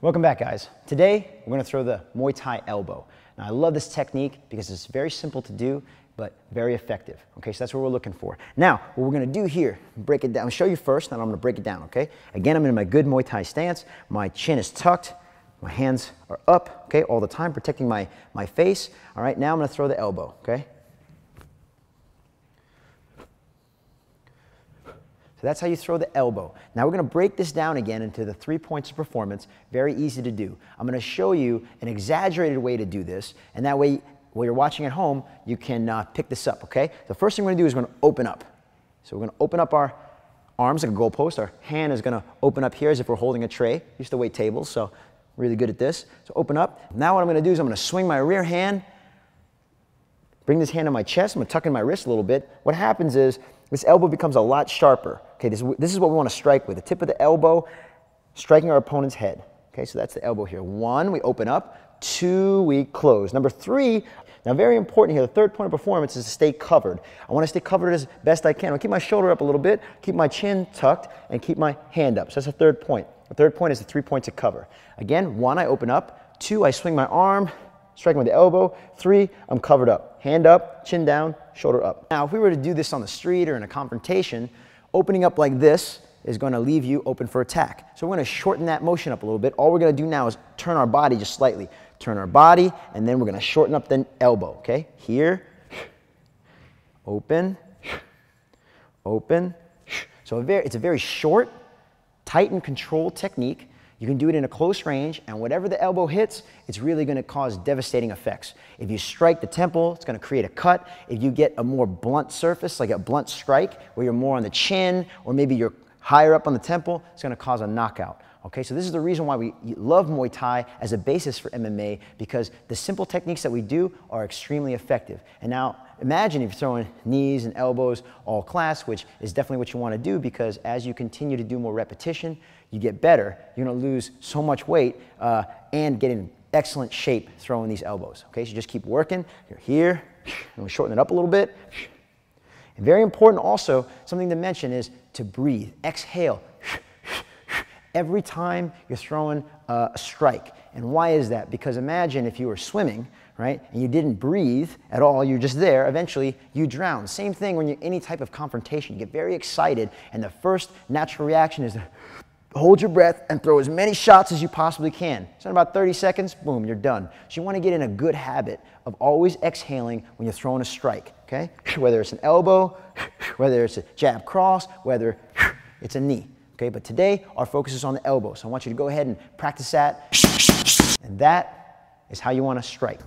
Welcome back, guys. Today, we're going to throw the Muay Thai elbow. Now, I love this technique because it's very simple to do, but very effective. Okay, so that's what we're looking for. Now, what we're going to do here, break it down. I'll show you first, then I'm going to break it down, okay? Again, I'm in my good Muay Thai stance. My chin is tucked. My hands are up, okay, all the time, protecting my face. All right, now I'm going to throw the elbow, okay? So that's how you throw the elbow. Now we're going to break this down again into the 3 points of performance. Very easy to do. I'm going to show you an exaggerated way to do this, and that way, while you're watching at home, you can pick this up, okay? The first thing we're going to do is we're going to open up. So we're going to open up our arms like a goalpost. Our hand is going to open up here as if we're holding a tray. Used to wait tables, so really good at this. So open up. Now what I'm going to do is I'm going to swing my rear hand, bring this hand on my chest. I'm going to tuck in my wrist a little bit. What happens is this elbow becomes a lot sharper. Okay, this is what we want to strike with. The tip of the elbow striking our opponent's head. Okay, so that's the elbow here. 1, we open up. 2, we close. Number 3, now very important here, the third point of performance is to stay covered. I want to stay covered as best I can. I'll keep my shoulder up a little bit, keep my chin tucked, and keep my hand up. So that's the third point. The third point is the 3 points of cover. Again, 1, I open up. 2, I swing my arm, striking with the elbow. 3, I'm covered up. Hand up, chin down, shoulder up. Now, if we were to do this on the street or in a confrontation, opening up like this is going to leave you open for attack. So we're going to shorten that motion up a little bit. All we're going to do now is turn our body just slightly. Turn our body, and then we're going to shorten up the elbow, okay? Here, open, open. So it's a very short, tight and controlled technique. You can do it in a close range, and whatever the elbow hits, it's really going to cause devastating effects. If you strike the temple, it's going to create a cut. If you get a more blunt surface, like a blunt strike, where you're more on the chin, or maybe you're higher up on the temple, it's going to cause a knockout. Okay, so this is the reason why we love Muay Thai as a basis for MMA, because the simple techniques that we do are extremely effective. And now imagine if you're throwing knees and elbows all class, which is definitely what you want to do, because as you continue to do more repetition, you get better. You're going to lose so much weight and get in excellent shape throwing these elbows. Okay, so just keep working. You're here, and we shorten it up a little bit. And very important also, something to mention is to breathe. Exhale. Every time you're throwing a strike. And why is that? Because imagine if you were swimming, right, and you didn't breathe at all, you're just there, eventually you drown. Same thing when you're in any type of confrontation. You get very excited, and the first natural reaction is to hold your breath and throw as many shots as you possibly can. So in about 30 seconds, boom, you're done. So you want to get in a good habit of always exhaling when you're throwing a strike, okay? Whether it's an elbow, whether it's a jab cross, whether it's a knee. Okay, but today our focus is on the elbow, so I want you to go ahead and practice that, and that is how you want to strike.